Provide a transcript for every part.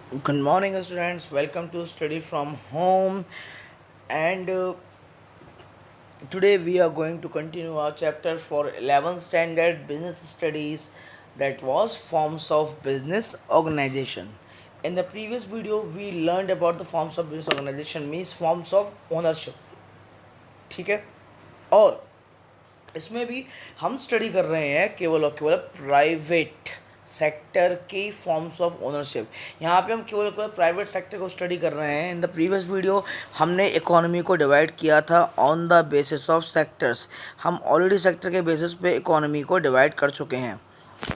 Good morning, students. Welcome to Study from Home. And today we are going to continue our chapter for 11th standard business studies, that was forms of business organization. In the previous video, we learned about the forms of business organization, means forms of ownership. ठीक है, और इसमें भी हम study कर रहे हैं केवल और केवल प्राइवेट सेक्टर के फॉर्म्स ऑफ ओनरशिप। यहाँ पे हम केवल और केवल प्राइवेट सेक्टर को स्टडी कर रहे हैं। इन द प्रीवियस वीडियो हमने इकोनॉमी को डिवाइड किया था on the basis of sectors. हम ऑलरेडी सेक्टर के बेसिस पे इकोनॉमी को डिवाइड कर चुके हैं।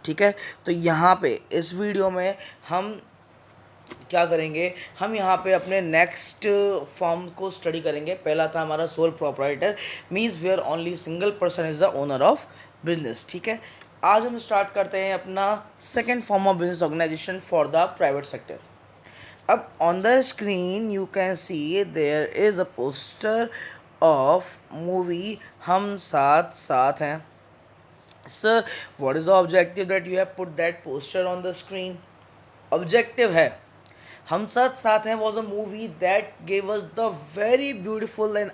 ठीक है, तो यहाँ पे इस वीडियो में हम क्या करेंगे, हम यहाँ पे अपने नेक्स्ट फॉर्म को स्टडी करेंगे। पहला था हमारा sole proprietor, means where only single person is the owner of business. ठीक है, आज हम स्टार्ट करते हैं अपना second form of business organisation for the private sector. अब on the screen you can see there is a poster of movie Hum Saath Saath Hain. Sir, what is the objective that you have put that poster on the screen? Objective है हम साथ साथ हैं was a movie that gave us the very beautiful and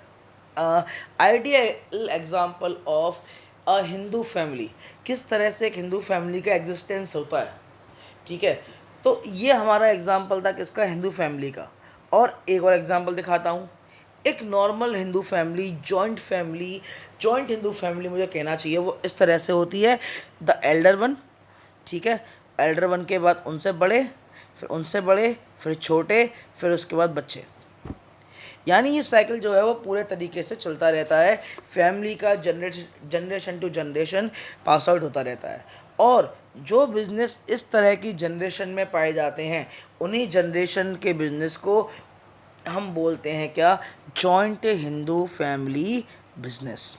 ideal example of a Hindu family. किस तरह से एक Hindu family का existence होता है। ठीक है, तो ये हमारा एग्जाम्पल था किसका, हिंदू फैमिली का। और एक और एग्जाम्पल दिखाता हूँ। एक normal Hindu family, joint Hindu family मुझे कहना चाहिए, वो इस तरह से होती है। द एल्डर वन, ठीक है, एल्डर वन के बाद उनसे बड़े, फिर उनसे बड़े, फिर छोटे, फिर उसके बाद बच्चे। यानी ये साइकिल जो है वो पूरे तरीके से चलता रहता है। फैमिली का generation to generation pass out होता रहता है। और जो बिज़नेस इस तरह की जनरेशन में पाए जाते हैं, उन्हीं जनरेशन के बिज़नेस को हम बोलते हैं क्या, जॉइंट हिंदू फैमिली बिजनेस।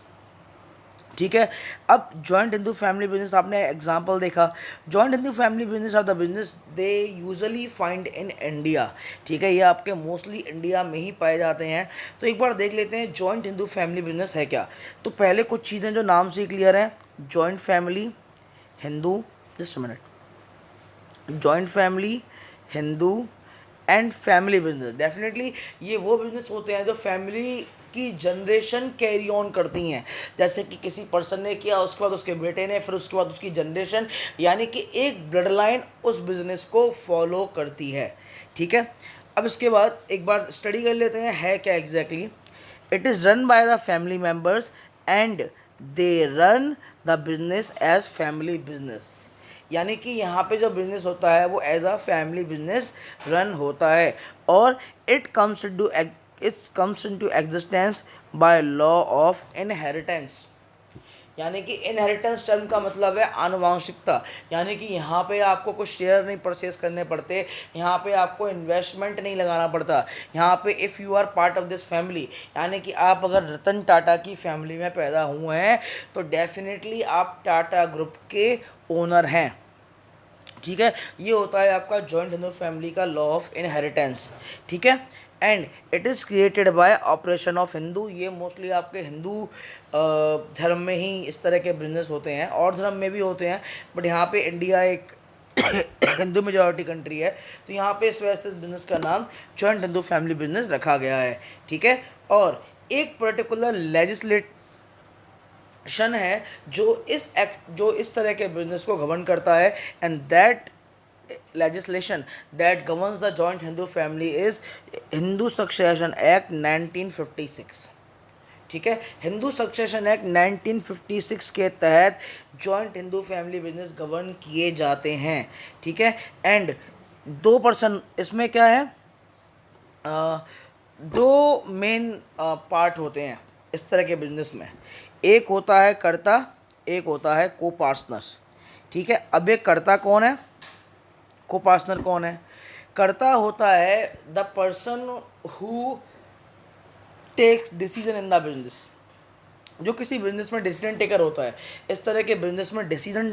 ठीक है, अब जॉइंट हिंदू फैमिली बिजनेस आपने एग्जांपल देखा। Joint Hindu family business are the business they usually find in India. ठीक है, ये आपके मोस्टली इंडिया में ही पाए जाते हैं। तो एक बार देख लेते हैं जॉइंट हिंदू फैमिली बिजनेस है क्या। तो पहले कुछ चीज़ें जो नाम से क्लियर है, joint family, Hindu, just minute, joint family, Hindu and family business. Definitely ये वो बिजनेस होते हैं जो फैमिली की जनरेशन कैरी ऑन करती हैं। जैसे कि किसी पर्सन ने किया, उसके बाद उसके बेटे ने, फिर उसके बाद उसकी जनरेशन, यानी कि एक ब्लड लाइन उस बिजनेस को फॉलो करती है। ठीक है, अब इसके बाद एक बार स्टडी कर लेते हैं है क्या exactly. It is run by the family members and they run the business as family business. यानी कि यहाँ पे जो बिज़नेस होता है वो as a family business run होता है। और it's comes into existence by law of inheritance. यानी कि इनहेरिटेंस टर्म का मतलब है आनुवंशिकता। यानी कि यहाँ पे आपको कुछ शेयर नहीं परचेस करने पड़ते, यहाँ पे आपको इन्वेस्टमेंट नहीं लगाना पड़ता। यहाँ पे if you are part of this family, यानी कि आप अगर रतन टाटा की फैमिली में पैदा हुए हैं तो डेफिनेटली आप टाटा ग्रुप के ओनर हैं। ठीक है, ये होता है आपका जॉइंट हिंदू फैमिली का लॉ ऑफ इनहेरिटेंस। ठीक है, and it is created by operation of Hindu. ये मोस्टली आपके हिंदू धर्म में ही इस तरह के बिजनेस होते हैं, और धर्म में भी होते हैं, बट यहाँ पे इंडिया एक हिंदू मेजॉरिटी कंट्री है, तो यहाँ पे इस वजह से बिजनेस का नाम जॉइंट हिंदू फैमिली बिजनेस रखा गया है। ठीक है, और एक पर्टिकुलर शन है जो इस तरह के बिजनेस को गवर्न करता है, and that legislation that governs the joint Hindu family is Hindu succession act 1956। ठीक है, हिंदू सक्सेशन एक्ट 1956 के तहत joint Hindu family business govern किए जाते हैं। ठीक है, एंड 2% इसमें क्या है, दो मेन पार्ट होते हैं इस तरह के बिजनेस में। एक होता है कर्ता, एक होता है को पार्टनर। ठीक है, अब एक कर्ता कौन है, को पार्टनर कौन है। कर्ता होता है the person who takes decision in the business, जो किसी बिजनेस में डिसीजन टेकर होता है। इस तरह के बिजनेस में डिसीजन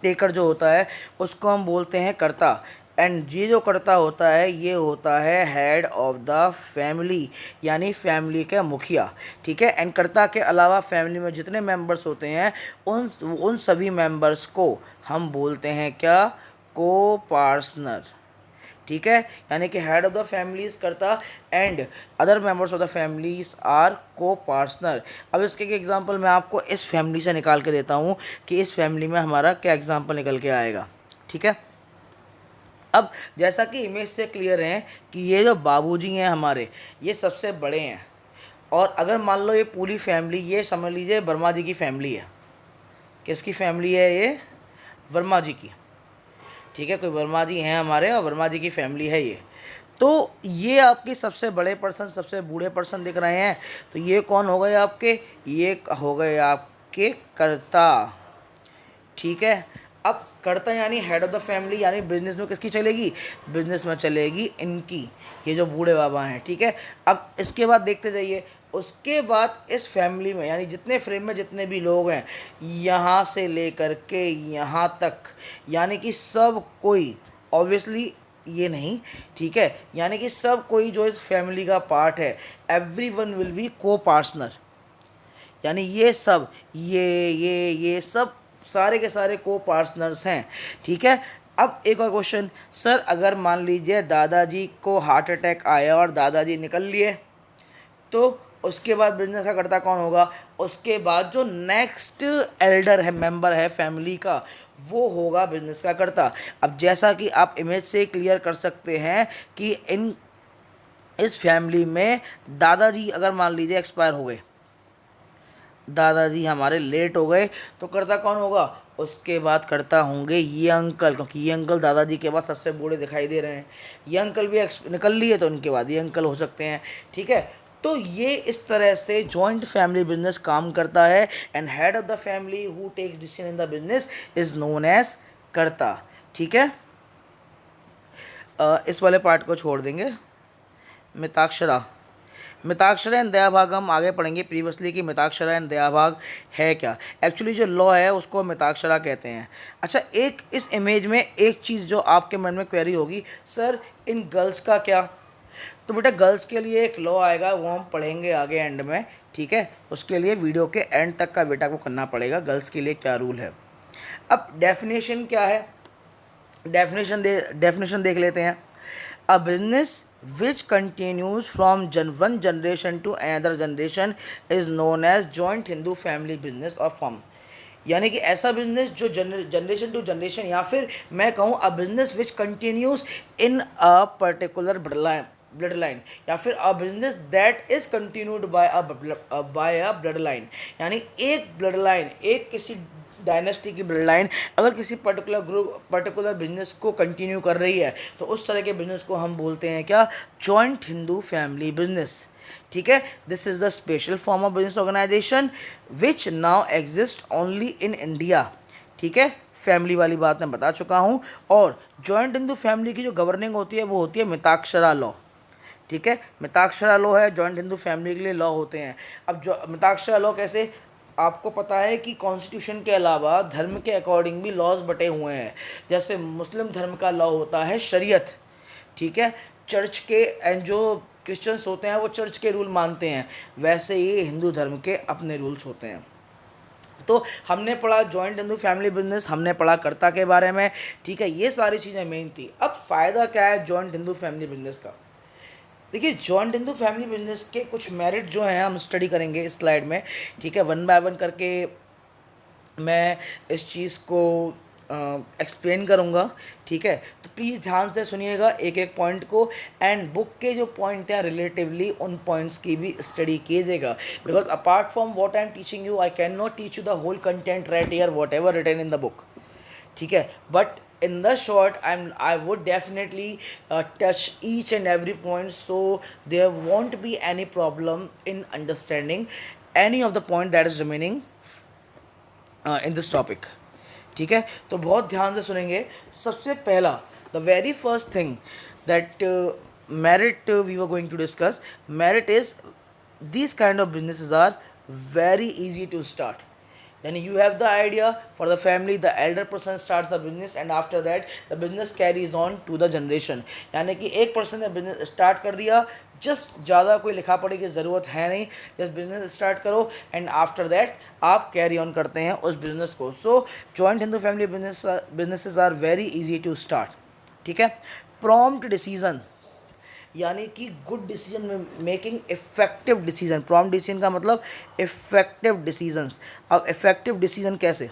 टेकर जो होता है उसको हम बोलते हैं कर्ता। एंड ये जो कर्ता होता है ये होता है हेड ऑफ द फैमिली, यानी फैमिली का मुखिया। ठीक है, एंड कर्ता के अलावा फैमिली में जितने मेंबर्स होते हैं उन सभी मेंबर्स को हम बोलते हैं क्या, को पार्टनर। ठीक है, यानी कि head of the family is karta and other members of the families are co partner. अब इसके एग्जांपल मैं आपको इस फैमिली से निकाल के देता हूँ कि इस फैमिली में हमारा क्या एग्जांपल निकल के आएगा। ठीक है, अब जैसा कि इमेज से क्लियर है कि ये जो बाबूजी हैं हमारे, ये सबसे बड़े हैं। और अगर मान लो ये पूरी फैमिली, ये समझ लीजिए वर्मा जी की फैमिली है। किसकी फैमिली है ये? वर्मा जी की। ठीक है, कोई वर्मा जी हैं हमारे और वर्मा जी की फैमिली है ये। तो ये आपके सबसे बड़े पर्सन, सबसे बूढ़े पर्सन दिख रहे हैं। तो ये कौन हो गए आपके? ये हो गए आपके कर्ता। ठीक है, अब कर्ता यानी हेड ऑफ द फैमिली, यानी बिजनेस में किसकी चलेगी? बिजनेस में चलेगी इनकी, ये जो बूढ़े बाबा हैं। ठीक है, अब इसके बाद देखते जाइए, उसके बाद इस फैमिली में यानी जितने फ्रेम में जितने भी लोग हैं, यहाँ से लेकर के यहाँ तक, यानी कि सब कोई, ऑब्वियसली ये नहीं, ठीक है, यानी कि सब कोई जो इस फैमिली का पार्ट है, एवरी वन विल बी को पार्टनर। यानी ये सब, ये सब सारे के सारे को पार्टनर्स हैं। ठीक है, अब एक और क्वेश्चन, सर अगर मान लीजिए दादाजी को हार्ट अटैक आया और दादाजी निकल लिए, तो उसके बाद बिजनेस का कर्ता कौन होगा? उसके बाद जो नेक्स्ट एल्डर है, मेंबर है फैमिली का, वो होगा बिजनेस का कर्ता। अब जैसा कि आप इमेज से क्लियर कर सकते हैं कि इस फैमिली में दादाजी अगर मान लीजिए एक्सपायर हो गए, दादाजी हमारे लेट हो गए, तो कर्ता कौन होगा? उसके बाद कर्ता होंगे ये अंकल, क्योंकि ये अंकल दादाजी के बाद सबसे बूढ़े दिखाई दे रहे हैं। ये अंकल भी निकल लिए तो उनके बाद ये अंकल हो सकते हैं। ठीक है, तो ये इस तरह से जॉइंट फैमिली बिजनेस काम करता है and head of the family who takes decision in the business is known as karta. ठीक है, इस वाले पार्ट को छोड़ देंगे। मिताक्षरा, मिताक्षरा एंड दयाभाग हम आगे पढ़ेंगे प्रीवियसली कि मिताक्षरा एंड दयाभाग है क्या। एक्चुअली जो लॉ है उसको मिताक्षरा कहते हैं। अच्छा, एक इस इमेज में एक चीज़ जो आपके मन में क्वेरी होगी, सर इन गर्ल्स का क्या? तो बेटा गर्ल्स के लिए एक लॉ आएगा, वो हम पढ़ेंगे आगे एंड में। ठीक है, उसके लिए वीडियो के एंड तक का बेटा को करना पड़ेगा, गर्ल्स के लिए क्या रूल है। अब डेफिनेशन क्या है, डेफिनेशन देख लेते हैं। A business which continues from one generation to another generation is known as joint Hindu family business or firm। यानी कि ऐसा बिजनेस जो जनरेशन टू जनरेशन, या फिर मैं कहूँ a business which continues in a particular blood line, या फिर a business that is continued by a blood line. यानी एक ब्लड लाइन, एक किसी डायनेस्टी की ब्लड लाइन अगर किसी पर्टिकुलर ग्रुप, पर्टिकुलर बिजनेस को कंटिन्यू कर रही है, तो उस तरह के बिजनेस को हम बोलते हैं क्या? Joint Hindu family business. ठीक है, this is the special form of business organisation which now exist only in India. ठीक है, फैमिली वाली बात मैं बता चुका हूँ। और जॉइंट हिंदू फैमिली की जो गवर्निंग होती है वो होती है मिताक्षरा लॉ। ठीक है, मिताक्षरा लॉ है, जॉइंट हिंदू फैमिली के लिए लॉ होते हैं। अब जो मिताक्षरा लॉ कैसे, आपको पता है कि कॉन्स्टिट्यूशन के अलावा धर्म के अकॉर्डिंग भी लॉज बटे हुए हैं। जैसे मुस्लिम धर्म का लॉ होता है शरीयत। ठीक है, चर्च के एंड जो क्रिश्चियंस होते हैं वो चर्च के रूल मानते हैं, वैसे ही हिंदू धर्म के अपने रूल्स होते हैं। तो हमने पढ़ा जॉइंट हिंदू फैमिली बिजनेस, हमने पढ़ा कर्ता के बारे में। ठीक है, ये सारी चीज़ें मेन थी। अब फ़ायदा क्या है जॉइंट हिंदू फैमिली बिजनेस का? देखिए, जॉइंट हिंदू फैमिली बिजनेस के कुछ मेरिट जो हैं हम स्टडी करेंगे इस स्लाइड में। ठीक है, वन बाय वन करके मैं इस चीज़ को एक्सप्लेन करूँगा। ठीक है, तो प्लीज़ ध्यान से सुनिएगा एक एक पॉइंट को, एंड बुक के जो पॉइंट हैं रिलेटिवली उन पॉइंट्स की भी स्टडी कीजिएगा। Because apart from what I am teaching you, I can not teach you the whole content right here whatever written in the book. ठीक है, but in the short I would definitely touch each and every point, so there won't be any problem in understanding any of the point that is remaining in this topic। ठीक है, तो बहुत ध्यान से सुनेंगे। सबसे पहला, the very first thing that merit we were going to discuss, merit is these kind of businesses are very easy to start। यानी you have the idea for the family, the elder person starts the business and after that the business carries on to the generation। यानी कि एक person ने business start कर दिया, just ज़्यादा कोई लिखा पढ़ी की ज़रूरत है नहीं, जस्ट बिजनेस स्टार्ट करो एंड आफ्टर दैट आप कैरी ऑन करते हैं उस बिज़नेस को। So joint Hindu family businesses are very easy to start. ठीक है, प्रॉम्प्ट डिसीजन, यानी कि good decision making, effective decision. Prompt decision का मतलब इफेक्टिव डिसीजंस। अब इफेक्टिव डिसीजन कैसे?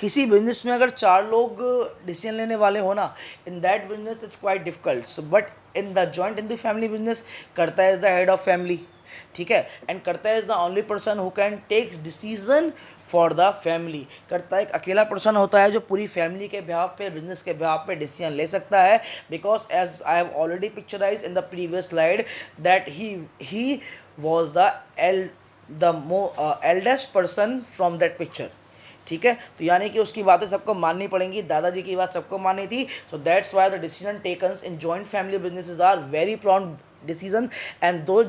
किसी बिजनेस में अगर 4 लोग डिसीजन लेने वाले हो ना, in that business it's quite difficult. So but in the joint in the family business, karta is the head of family, ठीक है, and karta is the only person who can takes decision for the family. Karta एक अकेला person होता है जो पूरी family के behalf पे, बिजनेस के बिहाफ पे डिसीजन ले सकता है, because as I have already picturise in the previous slide that he was the eldest person from that picture, ठीक है। तो यानी कि उसकी बातें सबको माननी पड़ेंगी, दादाजी की बात सबको माननी थी। So that's why the decision takens in joint family businesses are very prompt decision, and those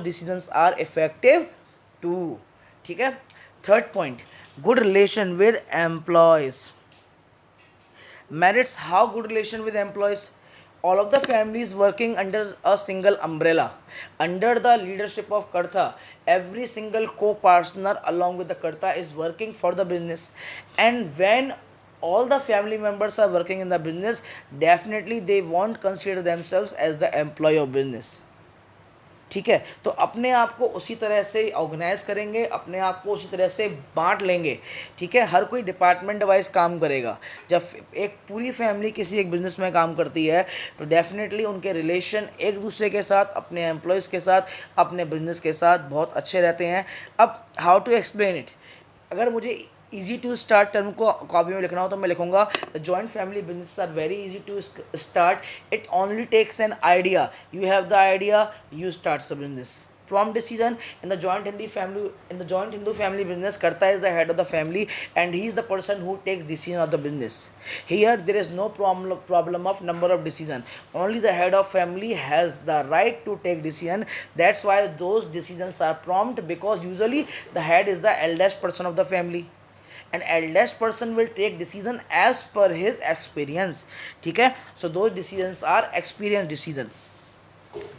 decisions are effective too, ठीक है। Third point, good relation with employees. merits, how good relation with employees, all of the families working under a single umbrella under the leadership of Kartha. Every single co-partner along with the Kartha is working for the business, and when all the family members are working in the business, definitely they won't consider themselves as the employee of business, ठीक है। तो अपने आप को उसी तरह से organise करेंगे, अपने आप को उसी तरह से बांट लेंगे, ठीक है। हर कोई डिपार्टमेंट वाइज काम करेगा। जब एक पूरी फैमिली किसी एक बिज़नेस में काम करती है तो डेफिनेटली उनके रिलेशन एक दूसरे के साथ, अपने एम्प्लॉयज़ के साथ, अपने बिजनेस के साथ बहुत अच्छे रहते हैं। अब हाउ टू एक्सप्लेन इट, अगर मुझे ईजी टू स्टार्ट टर्म को कॉपी में लिखना हो तो मैं लिखूंगा the joint family business are very easy to start, it only takes an idea, you have the idea, you start the business. Prompt decision in the joint Hindu family business, Karta is the head of the family and he is the person who takes decision of the business. Here there is no problem of number of decision, only the head of family has the right to take decision. That's why those decisions are prompt, because usually the head is the eldest person of the family, an eldest person will take decision as per his experience, ठीक है। So those decisions are experience decision.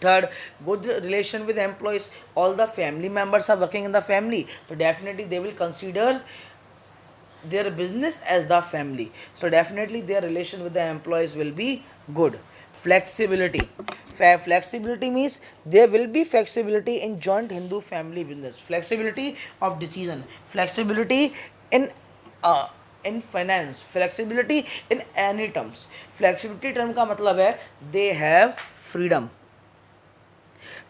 Third, good relation with employees, all the family members are working in the family, so definitely they will consider their business as the family, so definitely their relation with the employees will be good. Flexibility, flexibility means there will be flexibility in joint Hindu family business, flexibility of decision, flexibility in in finance, flexibility in any terms. Flexibility term का मतलब है they have freedom,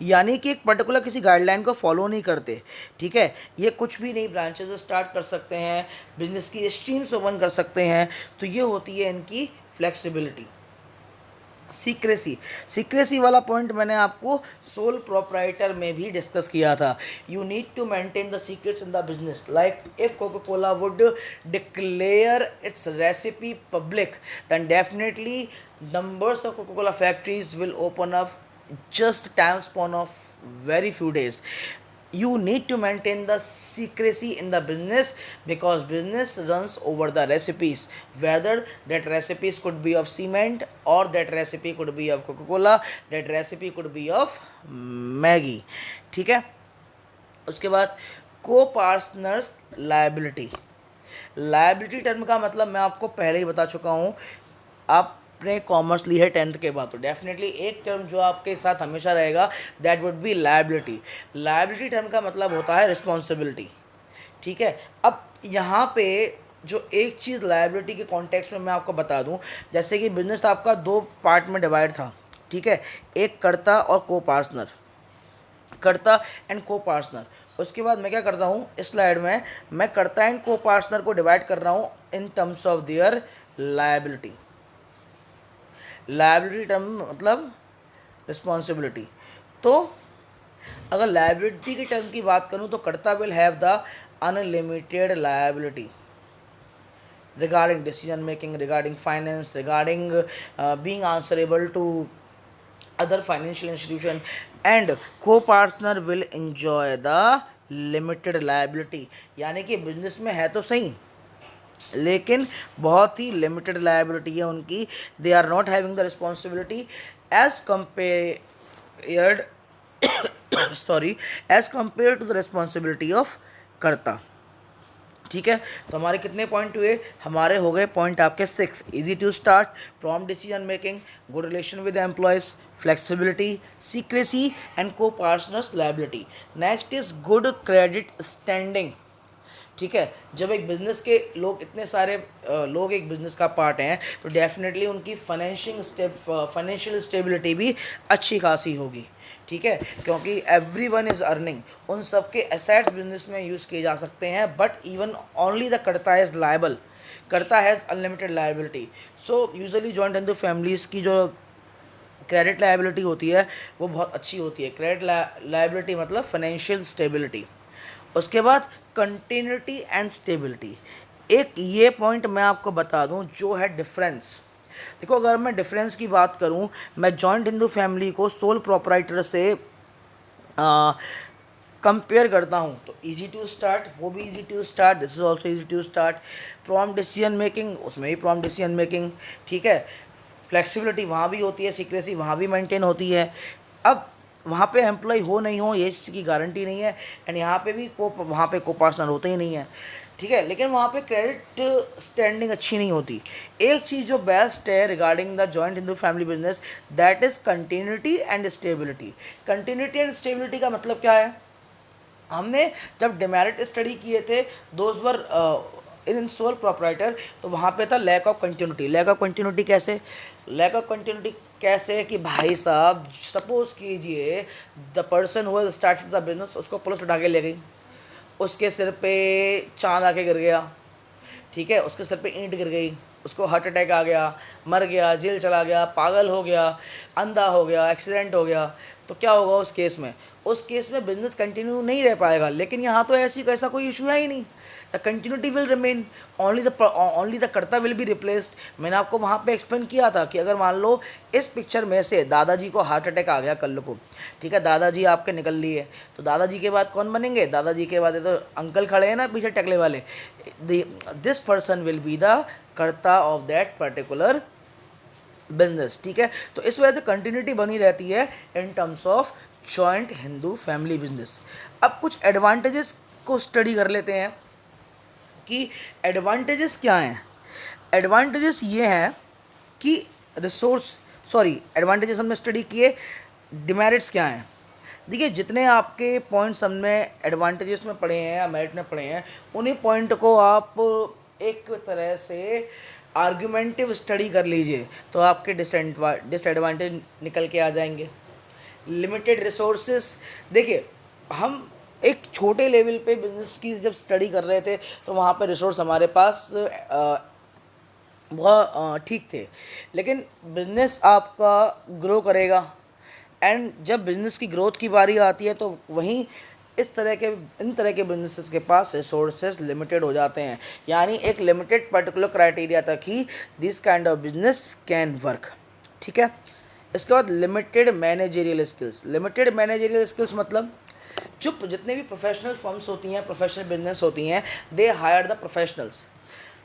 यानी कि एक particular किसी guideline को follow नहीं करते, ठीक है। ये कुछ भी नहीं, ब्रांचेस स्टार्ट कर सकते हैं, बिजनेस की स्ट्रीम्स ओपन कर सकते हैं, तो ये होती है इनकी फ्लेक्सिबिलिटी। सीक्रेसी वाला पॉइंट मैंने आपको सोल प्रोप्राइटर में भी डिस्कस किया था। You need to maintain the secrets in the business, like if Coca Cola would declare its recipe public, then definitely numbers of Coca-Cola factories will open up just time span of very few days. You need to maintain the secrecy in the business, because business runs over the recipes, whether that recipes could be of cement or that recipe could be of Coca-Cola, that recipe could be of Maggi, ठीक है। उसके बाद को partners liability, liability term का मतलब मैं आपको पहले ही बता चुका हूँ। आपने कॉमर्स ली है 10th के बाद, तो डेफिनेटली एक टर्म जो आपके साथ हमेशा रहेगा that would be liability. Liability term का मतलब होता है रिस्पॉन्सिबिलिटी, ठीक है। अब यहाँ पे जो एक चीज़ लायबिलिटी के कॉन्टेक्स्ट में मैं आपको बता दूँ, जैसे कि बिजनेस आपका 2 पार्ट में डिवाइड था, ठीक है, एक कर्ता और को पार्टनर, कर्ता एंड को पार्टनर। उसके बाद मैं क्या करता हूँ, इस स्लाइड में मैं कर्ता एंड को पार्टनर को डिवाइड कर रहा हूँ in terms of their liability. Liability term मतलब रिस्पॉन्सिबिलिटी। तो अगर लायबिलिटी के टर्म की बात करूं तो कर्ता will have the unlimited liability regarding decision making, regarding finance, regarding being answerable to other financial institution, and co-partner will enjoy the limited liability, यानी कि बिजनेस में है तो सही लेकिन बहुत ही लिमिटेड लायबिलिटी है उनकी। They are not having the responsibility as compared sorry as compare to the responsibility of karta. ठीक है। तो हमारे कितने पॉइंट हुए? हमारे हो गए पॉइंट आपके 6। Easy to start, prompt decision making, good relation with employees, flexibility, secrecy and co partners liability. Next is good credit standing. ठीक है, जब एक बिज़नेस के लोग इतने सारे लोग एक बिज़नेस का पार्ट हैं तो डेफिनेटली उनकी फाइनेंशियल स्टेबिलिटी भी अच्छी खासी होगी। ठीक है, क्योंकि एवरी वन इज़ अर्निंग, उन सब के एसेट्स बिजनेस में यूज़ किए जा सकते हैं, बट इवन ओनली द कर्ता इज़ लायबल, कर्ता has unlimited liability. So usually joint Hindu families की जो क्रेडिट लायबिलिटी होती है वो बहुत अच्छी होती है। क्रेडिट लायबिलिटी मतलब फाइनेंशियल स्टेबिलिटी। उसके बाद कंटिन्यूटी एंड स्टेबिलिटी। एक ये पॉइंट मैं आपको बता दूं जो है डिफरेंस। देखो, अगर मैं डिफरेंस की बात करूं, मैं जॉइंट हिंदू फैमिली को सोल प्रोपराइटर से कंपेयर करता हूं तो इजी टू स्टार्ट, वो भी easy to start, this is also easy to start. Prompt decision making, उसमें भी प्रॉम्प्ट डिसीजन मेकिंग। ठीक है, फ्लेक्सिबिलिटी वहाँ भी होती है, सीक्रेसी वहाँ भी मेंटेन होती है। अब वहाँ पे एम्प्लॉय हो नहीं हो ये इसकी गारंटी नहीं है, एंड यहाँ पे भी वहाँ पे को पार्टनर होते ही नहीं है। ठीक है, लेकिन वहाँ पे क्रेडिट स्टैंडिंग अच्छी नहीं होती। एक चीज़ जो बेस्ट है regarding the joint Hindu family business, that is continuity and stability. Continuity and stability का मतलब क्या है? हमने जब डिमेरिट स्टडी किए थे those were in sole proprietor, तो वहाँ पे था lack of continuity. Lack of continuity कैसे? लैक ऑफ कंटिन्यूटी कैसे कि भाई साहब, सपोज कीजिए the person who has started the business, उसको पुलिस उठा के ले गई, उसके सिर पे चांद आके गिर गया। ठीक है, उसके सर पे ईंट गिर गई, उसको हार्ट अटैक आ गया, मर गया, जेल चला गया, पागल हो गया, अंधा हो गया, एक्सीडेंट हो गया, तो क्या होगा उस केस में? उस केस में बिजनेस कंटिन्यू नहीं रह पाएगा। लेकिन यहाँ तो ऐसा कोई इशू है ही नहीं, the continuity will remain, only the कर्ता विल बी रिप्लेस्ड। मैंने आपको वहाँ पे एक्सप्लेन किया था कि अगर मान लो इस पिक्चर में से दादाजी को हार्ट अटैक आ गया कल को, ठीक है, दादाजी आपके निकल लिए, तो दादाजी के बाद कौन बनेंगे? दादाजी के बाद ये तो अंकल खड़े हैं ना पीछे टकले वाले, this person will be the कर्ता ऑफ दैट पर्टिकुलर बिजनेस। ठीक है, तो इस वजह से कंटिन्यूटी बनी रहती है in terms of joint Hindu family business. अब कुछ एडवांटेजेस को स्टडी कर लेते हैं कि एडवांटेजेस क्या हैं। एडवांटेजेस ये हैं कि एडवांटेजेस हमने स्टडी किए, डिमेरिट्स क्या हैं। देखिए, जितने आपके पॉइंट्स हमने एडवांटेजेस में पढ़े हैं या मेरिट में पढ़े हैं, उन्हीं पॉइंट को आप एक तरह से आर्गुमेंटिव स्टडी कर लीजिए तो आपके डिसएडवांटेज निकल के आ जाएंगे। लिमिटेड रिसोर्सेस, देखिए हम एक छोटे लेवल पे बिजनेस की जब स्टडी कर रहे थे तो वहाँ पे रिसोर्स हमारे पास बहुत ठीक थे, लेकिन बिजनेस आपका ग्रो करेगा, एंड जब बिजनेस की ग्रोथ की बारी आती है तो वहीं इन तरह के बिजनेसेस के पास रिसोर्सेज लिमिटेड हो जाते हैं। यानी एक लिमिटेड पर्टिकुलर क्राइटेरिया तक ही this kind of business can work. ठीक है, इसके बाद limited managerial skills. Limited managerial skills मतलब जितने भी प्रोफेशनल फर्म्स होती हैं, प्रोफेशनल बिजनेस होती हैं, they hire the professionals.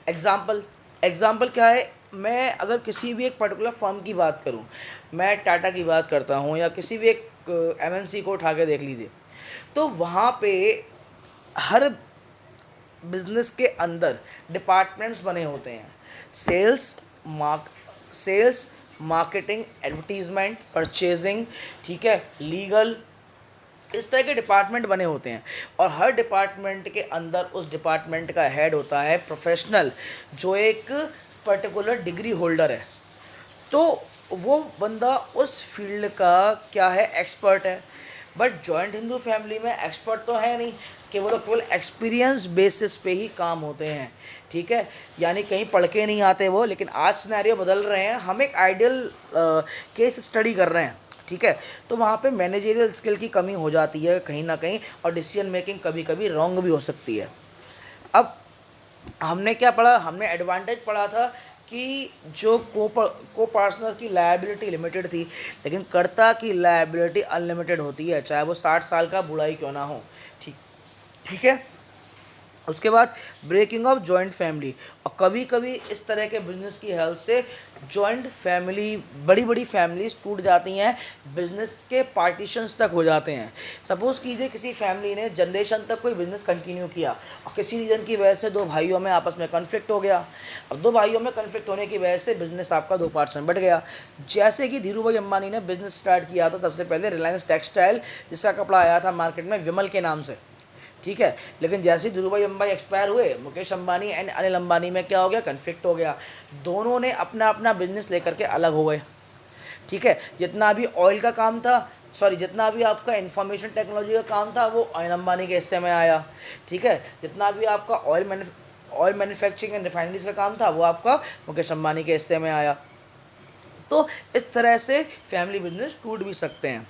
Example क्या है? मैं अगर किसी भी एक पर्टिकुलर फर्म की बात करूं, मैं टाटा की बात करता हूं या किसी भी एक एमएनसी को उठा के देख लीजिए, तो वहाँ पे हर बिजनेस के अंदर डिपार्टमेंट्स बने होते हैं। सेल्स, मार्केटिंग, एडवर्टीजमेंट, परचेजिंग, ठीक है, लीगल, इस तरह के डिपार्टमेंट बने होते हैं। और हर डिपार्टमेंट के अंदर उस डिपार्टमेंट का हेड होता है प्रोफेशनल, जो एक पर्टिकुलर डिग्री होल्डर है। तो वो बंदा उस फील्ड का क्या है? एक्सपर्ट है। बट जॉइंट हिंदू फैमिली में एक्सपर्ट तो है नहीं, केवल एक्सपीरियंस बेसिस पे ही काम होते हैं। ठीक है, यानी कहीं पढ़ के नहीं आते वो, लेकिन आज सिनेरियो बदल रहे हैं, हम एक आइडियल केस स्टडी कर रहे हैं। ठीक है, तो वहाँ पे मैनेजरियल स्किल की कमी हो जाती है कहीं ना कहीं, और डिसीजन मेकिंग कभी कभी रॉन्ग भी हो सकती है। अब हमने क्या पढ़ा? हमने एडवांटेज पढ़ा था कि जो को पार्टनर की लायबिलिटी लिमिटेड थी, लेकिन कर्ता की लायबिलिटी अनलिमिटेड होती है, चाहे वो 60 साल का बूढ़ा ही क्यों ना हो। ठीक ठीक है, उसके बाद ब्रेकिंग ऑफ जॉइंट फैमिली, और कभी कभी इस तरह के बिजनेस की हेल्प से जॉइंट फैमिली, बड़ी बड़ी फैमिलीज टूट जाती हैं, बिजनेस के पार्टीशंस तक हो जाते हैं। सपोज़ कीजिए किसी फैमिली ने जनरेशन तक कोई बिजनेस कंटिन्यू किया और किसी रीज़न की वजह से दो भाइयों में आपस में कन्फ्लिक्ट हो गया। अब दो भाइयों में कन्फ्लिक्ट होने की वजह से बिजनेस आपका दो पार्ट्स में बट गया। जैसे कि धीरू भाई अंबानी ने बिजनेस स्टार्ट किया था सबसे पहले रिलायंस टेक्सटाइल, जिसका कपड़ा आया था मार्केट में विमल के नाम से, ठीक है। लेकिन जैसे ही धीरूभाई अंबानी एक्सपायर हुए, मुकेश अंबानी एंड अनिल अंबानी में क्या हो गया, कन्फ्लिक्ट हो गया। दोनों ने अपना अपना बिजनेस लेकर के अलग हो गए, ठीक है। जितना भी ऑयल का काम था, सॉरी, जितना भी आपका इंफॉर्मेशन टेक्नोलॉजी का काम था वो अनिल अंबानी के हिस्से में आया, ठीक है। जितना भी आपका ऑयल मैन्युफैक्चरिंग एंड रिफाइनरीज का काम था वो आपका मुकेश अंबानी के हिस्से में आया। तो इस तरह से फैमिली बिजनेस टूट भी सकते हैं।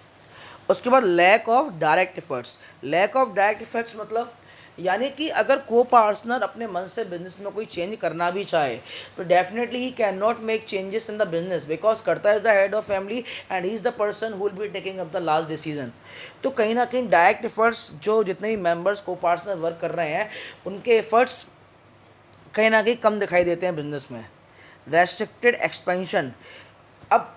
उसके बाद lack of direct efforts. Lack of direct efforts मतलब यानी कि अगर को पार्टनर अपने मन से बिजनेस में कोई चेंज करना भी चाहे तो definitely he can not make changes in the business, because karta is the head of family and he is the person who will be taking up the last decision. तो कहीं ना कहीं डायरेक्ट एफर्ट्स, जो जितने भी मेंबर्स को partner work कर रहे हैं उनके एफर्ट्स कहीं ना कहीं कम दिखाई देते हैं बिजनेस में। रेस्ट्रिक्टेड एक्सपेंशन, अब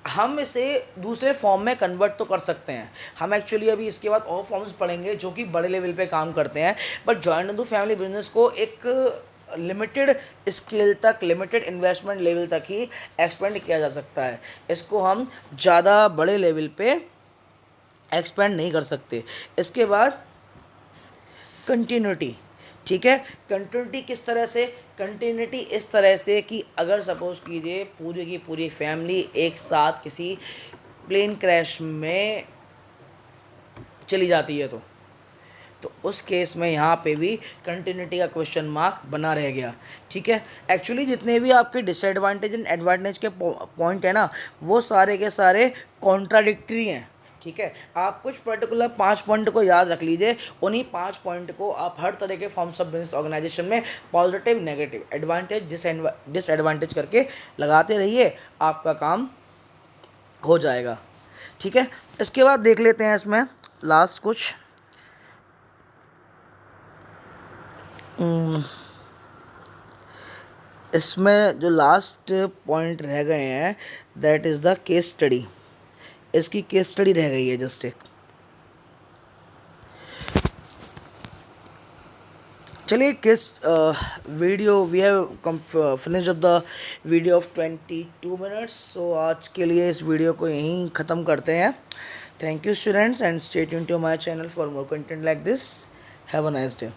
हम इसे दूसरे फॉर्म में कन्वर्ट तो कर सकते हैं। हम एक्चुअली अभी इसके बाद और फॉर्म्स पढ़ेंगे जो कि बड़े लेवल पे काम करते हैं, butt joint Hindu family business को एक लिमिटेड स्केल तक, लिमिटेड इन्वेस्टमेंट लेवल तक ही एक्सपेंड किया जा सकता है। इसको हम ज़्यादा बड़े लेवल पे एक्सपेंड नहीं कर सकते। इसके बाद कंटिन्यूटी, ठीक है। कंटिन्यूटी किस तरह से, कंटिन्यूटी इस तरह से कि अगर सपोज कीजिए पूरी की पूरी फैमिली एक साथ किसी प्लेन क्रैश में चली जाती है तो उस केस में यहाँ पे भी कंटिन्यूटी का क्वेश्चन मार्क बना रह गया, ठीक है। एक्चुअली जितने भी आपके डिसएडवांटेज एंड एडवांटेज के पॉइंट है ना, वो सारे के सारे कॉन्ट्राडिक्टरी हैं, ठीक है। आप कुछ पर्टिकुलर 5 पॉइंट को याद रख लीजिए, उन्हीं 5 पॉइंट को आप हर तरह के फॉर्म्स ऑफ बिजनेस ऑर्गेनाइजेशन में पॉजिटिव, नेगेटिव, एडवांटेज, डिसएडवांटेज करके लगाते रहिए, आपका काम हो जाएगा, ठीक है। इसके बाद देख लेते हैं इसमें लास्ट कुछ इसमें जो लास्ट पॉइंट रह गए हैं that is the case study. इसकी केस स्टडी रह गई है जस्ट एक। चलिए case video, we have finish of the video of 22 minutes. So आज के लिए इस वीडियो को यहीं ख़त्म करते हैं। Thank you students and stay tuned to my channel for more content like this. Have a nice day.